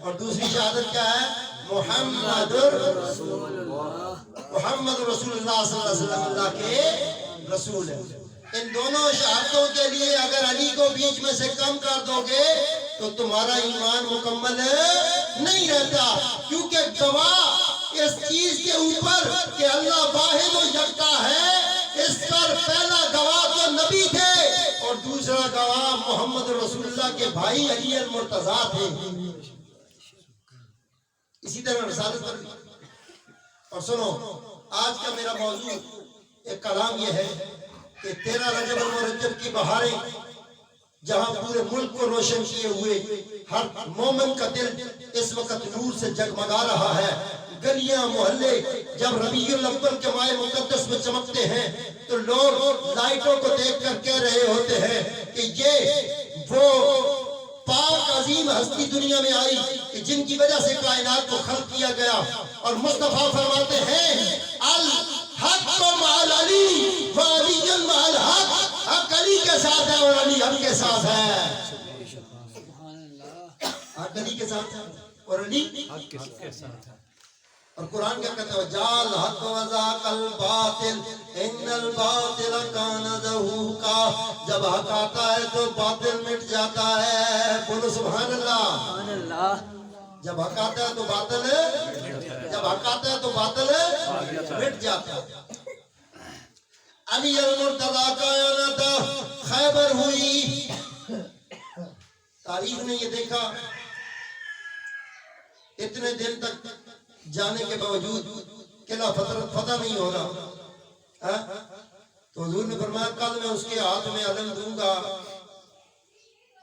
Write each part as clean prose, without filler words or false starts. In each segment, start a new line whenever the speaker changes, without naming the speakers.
اور دوسری شہادت کیا ہے؟ محمد رسول اللہ، محمد رسول اللہ صلی اللہ علیہ وسلم اللہ کے رسول ہیں۔ ان دونوں شہادتوں کے لیے اگر علی کو بیچ میں سے کم کر دو گے تو تمہارا ایمان مکمل نہیں رہتا، کیونکہ گواہ اس چیز کے اوپر کہ اللہ واحد و یکتا ہے، اس پر پہلا گواہ تو نبی تھے اور دوسرا گواہ محمد رسول اللہ کے بھائی علی المرتضیٰ تھے۔ اسی طرح رسالت پر بھی۔ اور سنو، آج کا میرا موضوع ایک کلام یہ ہے کہ 13 رجب المرجب کی بہاریں جہاں پورے ملک کو روشن کیے ہوئے ہر مومن کا دل اس وقت نور سے جگمگا رہا ہے، گلیاں محلے جب ربیع الاول کے ماہ مقدس میں چمکتے ہیں تو لوگ لائٹوں کو دیکھ کر کہہ رہے ہوتے ہیں کہ یہ وہ پاک عظیم ہستی دنیا میں آئی کہ جن کی وجہ سے کائنات کو خلق کیا گیا۔ اور مصطفیٰ فرماتے ہیں الحق مع علی وعلی مع الحق، حق علی کے ساتھ ہے اور علی حق کے ساتھ ہے۔ حق علی کے ساتھ ہے اور علی حق کے ساتھ ہے۔ اور قرآن کیا کہتا ہے؟ جال حق وذاق الباطل ان الباطل کان زہوقا، جب حق آتا ہے تو باطل مٹ جاتا ہے۔ بولو سبحان اللہ۔ سبحان اللہ۔ جب حق آتا ہے تو باطل مٹ جاتا ہے۔ علی المرتضیٰ کا آنا تھا، خیبر ہوئی۔ تاریخ نے یہ دیکھا اتنے دن تک جانے کے باوجود قلعہ فتح نہیں ہو رہا، تو حضور نے فرمایا کل میں اس کے ہاتھ میں علم دوں گا،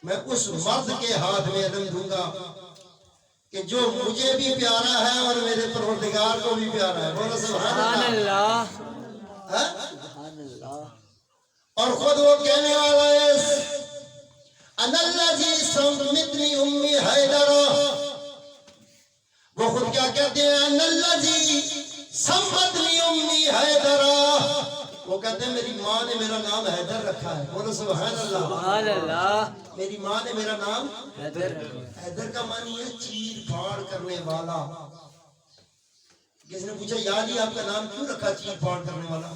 میں اس مرد کے ہاتھ میں علم دوں گا کہ جو مجھے بھی پیارا ہے اور میرے پروردگار کو بھی پیارا ہے۔ بولو سبحان اللہ۔ سبحان اللہ۔ اور خود وہ کہنے والا ہے انا الذی سمتنی امی حیدر، وہ خود کیا کہتے ہیں؟ انا الذی سمتنی امی حیدر، وہ کہتے ہیں میری ماں نے میرا نام حیدر رکھا ہے۔ بولو سبحان اللہ۔ سبحان اللہ۔ میری ماں نے میرا نام حیدر۔ حیدر کا معنی ہے چیر پھاڑ کرنے والا۔ کسی نے پوچھا یا علی آپ کا نام کیوں رکھا چیر پھاڑ کرنے والا؟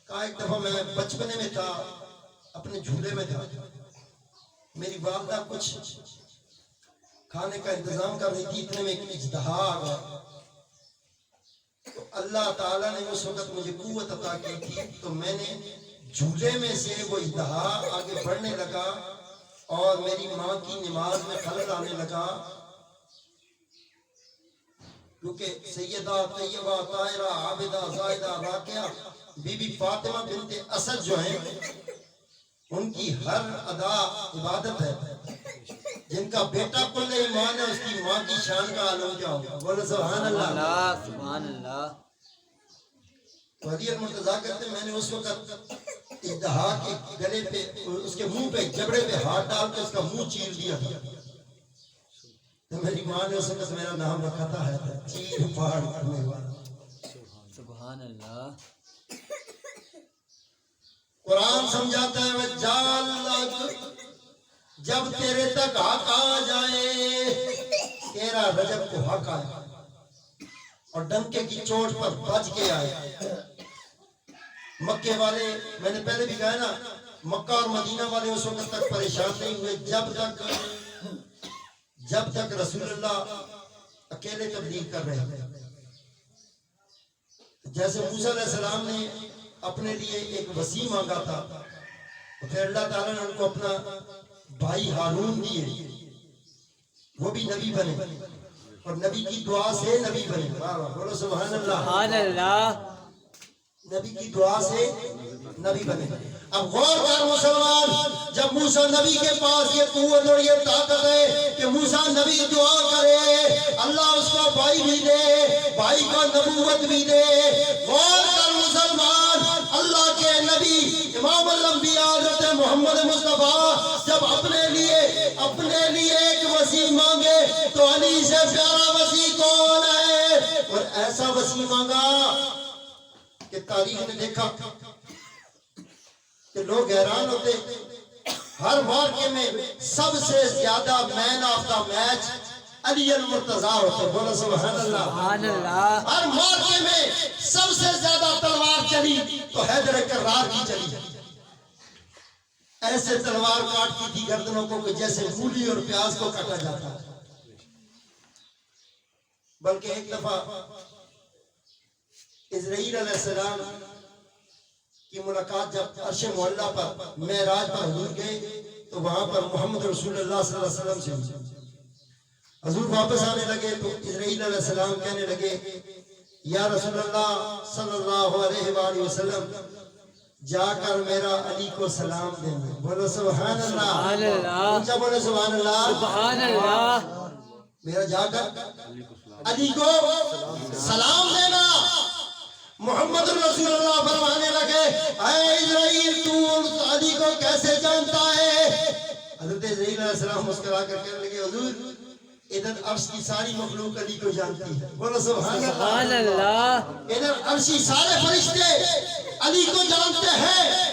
کہا ایک دفعہ میں بچپنے میں تھا، اپنے جھولے میں تھا، میری والدہ کچھ کھانے کا انتظام کر رہی تھی، اتنے میں ایک اژدہا آ گیا۔ تو اللہ تعالیٰ نے اس وقت مجھے قوت عطا کی تھی، تو میں نے جھولے میں سے وہ اژدہا آگے بڑھنے لگا اور میری ماں کی نماز میں خلل آنے لگا، کیونکہ سیدہ طیبہ طاہرہ عابدہ زاہدہ راکعہ بی بی فاطمہ بنت اسد جو ہیں ان کی ہر ادا عبادت ہے۔ جن کا بیٹا کل ایمان ہے اس کی ماں کی شان کا عالم کیا ہوگا؟ بولو سبحان اللہ۔ سبحان اللہ۔ تو علی المرتضیٰ کہتے ہیں میں نے اس وقت اژدہا کے گلے پہ، اس کے منہ پہ، جبڑے پہ ہاتھ ڈال کے اس کا منہ چیر دیا تھا، تو میری ماں نے اس وقت میرا نام رکھا تھا حیدر، چیر پھاڑ کرنے والا۔ سبحان اللہ۔ قرآن سمجھاتا ہے میں جال لگ، جب تیرے تک حق آ جائے، 13 رجب کو حق آیا اور ڈنکے کی چوٹ پر بچ کے آئے۔ مکے والے، میں نے پہلے بھی کہا نا، مکہ اور مدینہ والے اس وقت تک پریشان نہیں ہوئے جب تک رسول اللہ اکیلے تبلیغ کر رہے تھے۔ جیسے موسیٰ علیہ السلام نے اپنے لیے ایک وسیع مانگا تھا، پھر اللہ تعالیٰ نے ان کو اپنا بھائی ہارون دیے، وہ بھی نبی بنے اور نبی کی دعا سے نبی بنے۔ بولو سبحان اللہ۔ سبحان اللہ۔ نبی کی دعا سے نبی بنے۔ اب غور کر مسلمان، جب موسیٰ نبی کے پاس یہ قوت اور یہ طاقت ہے کہ موسیٰ نبی دعا کرے، اللہ اس کو بھائی بھی دے، بھائی کو نبوت بھی دے۔ غور کر مسلمان، اللہ کے نبی امام الانبیاء حضرت محمد مصطفیٰ جب اپنے لیے ایک وسیع مانگے تو علی سے پیارا وسیع کون ہے؟ اور ایسا وسیع مانگا کہ تاریخ نے دیکھا کہ لوگ حیران ہوتے۔ ہر مارکے میں سب سے زیادہ مین آف دا میچ علی المرتضی ہوتے. بولو سبحان اللہ.
سبحان اللہ.
ہر معرکے میں سب سے زیادہ تلوار چلی تو حیدر کرار کی چلی. ایسے تلوار کاٹتی تھی گردنوں کو کہ جیسے مولی اور پیاز کو کاٹا جاتا ہے. بلکہ ایک دفعہ اسرائیل علیہ السلام کی ملاقات جب عرش معلیٰ پر معراج پر حضور گئے تو وہاں پر محمد رسول اللہ صلی اللہ علیہ وسلم سے ہوئی. حضور واپس آنے لگے تو اسرائیل علیہ السلام کہنے لگے یا رسول اللہ صلی اللہ علیہ وآلہ وسلم جا کر میرا علی کو سلام دینا. بولو سبحان اللہ.
سبحان اللہ.
اونچا بولو سبحان اللہ.
سبحان اللہ.
میرا جا کر علی کو سلام دینا. محمد رسول اللہ فرمانے لگے اے اسرائیل تو علی کو کیسے جانتا ہے؟ حضرت اسرائیل علیہ السلام مسکرا کر کہنے لگے حضور ادھر عرش کی ساری مخلوق علی کو جانتی ہے. بولو سبحان
سبحان
اللہ.
اللہ.
ادھر عرشی سارے فرشتے علی کو جانتے ہیں.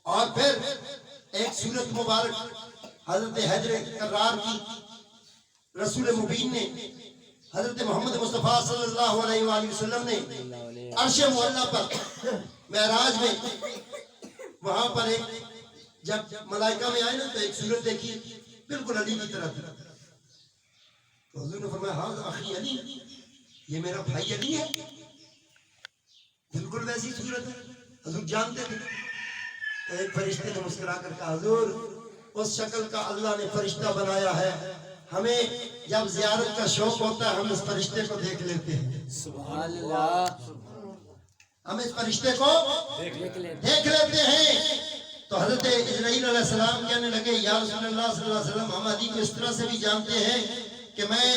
اور پھر ایک صورت مبارک حضرت حیدر کرار کی رسول مبین نے حضرت محمد مصطفیٰ صلی اللہ علیہ وآلہ وسلم نے عرش معلیٰ پر معراج میں وہاں پر ایک جب ملائکہ میں آئے نا تو ایک صورت دیکھی بالکل علی کی طرح تھی. تو حضور نے فرمایا ہاں اخی علی, یہ میرا بھائی علی ہے. بالکل ویسی صورت ہے. حضور جانتے تھے. تو ایک فرشتے نے مسکرا کر کہا حضور اس شکل کا اللہ نے فرشتہ بنایا ہے, ہمیں جب زیارت کا شوق ہوتا ہے ہم اس فرشتے کو دیکھ لیتے ہیں.
سبحان اللہ.
ہم اس فرشتے کو دیکھ لیتے ہیں. تو حضرت اسرائیل علیہ السلام کہنے لگے یا رسول اللہ صلی اللہ علیہ وسلم ہم علی کو اس طرح سے بھی جانتے ہیں کہ میں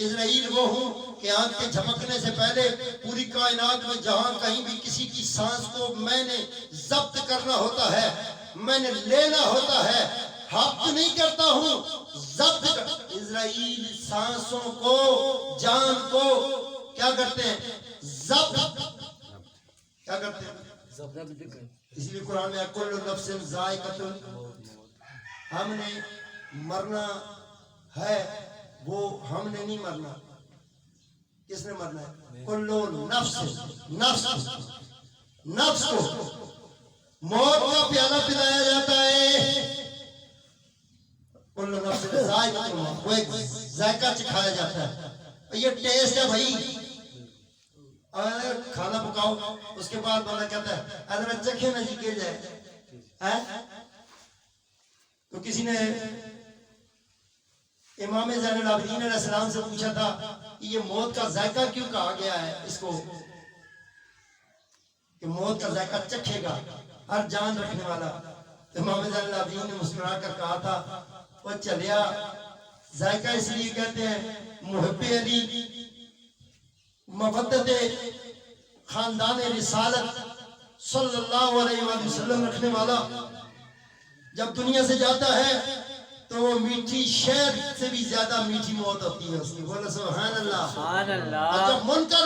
اسرائیل وہ ہوں کہ آنکھ کے جھپکنے سے پہلے پوری کائنات میں جہاں کہیں بھی کسی کی سانس کو میں نے ضبط کرنا ہوتا ہے, میں نے لینا ہوتا ہے, حق نہیں کرتا ہوں, ضبط کر. اسرائیل سانسوں کو جان کو کیا کرتے ہیں؟ ضبط کیا کرتے ہیں؟ اس لیے قرآن میں کل نفس ذائقۃ الموت, ہم نے مرنا ہے, وہ ہم نے نہیں مرنا. کس نے مرنا ہے؟ کل نفس کو موت کا پیالہ پلایا جاتا ہے. کل نفس ذائقۃ الموت, وہ ایک ذائقہ چکھایا جاتا ہے. یہ ٹیسٹ ہے بھائی. کھانا پکاؤ اس کے بعد بندہ کہتا ہے اگر چکھے نہ جی کے جائے. تو کسی نے امام زین العابدین علیہ السلام سے پوچھا تھا کہ یہ موت کا ذائقہ کیوں کہا گیا ہے اس کو, کہ موت کا ذائقہ چکھے گا ہر جان رکھنے والا. امام زین العابدین نے مسکرا کر کہا تھا وہ چلیا ذائقہ اس لیے کہتے ہیں محب علی مودت خاندان رسالت صلی اللہ علیہ وآلہ وسلم رکھنے والا جب دنیا سے جاتا ہے تو وہ میٹھی شہد سے بھی زیادہ میٹھی موت ہوتی ہے اس کی. بولو سبحان اللہ.
سبحان اللہ.
جب منکر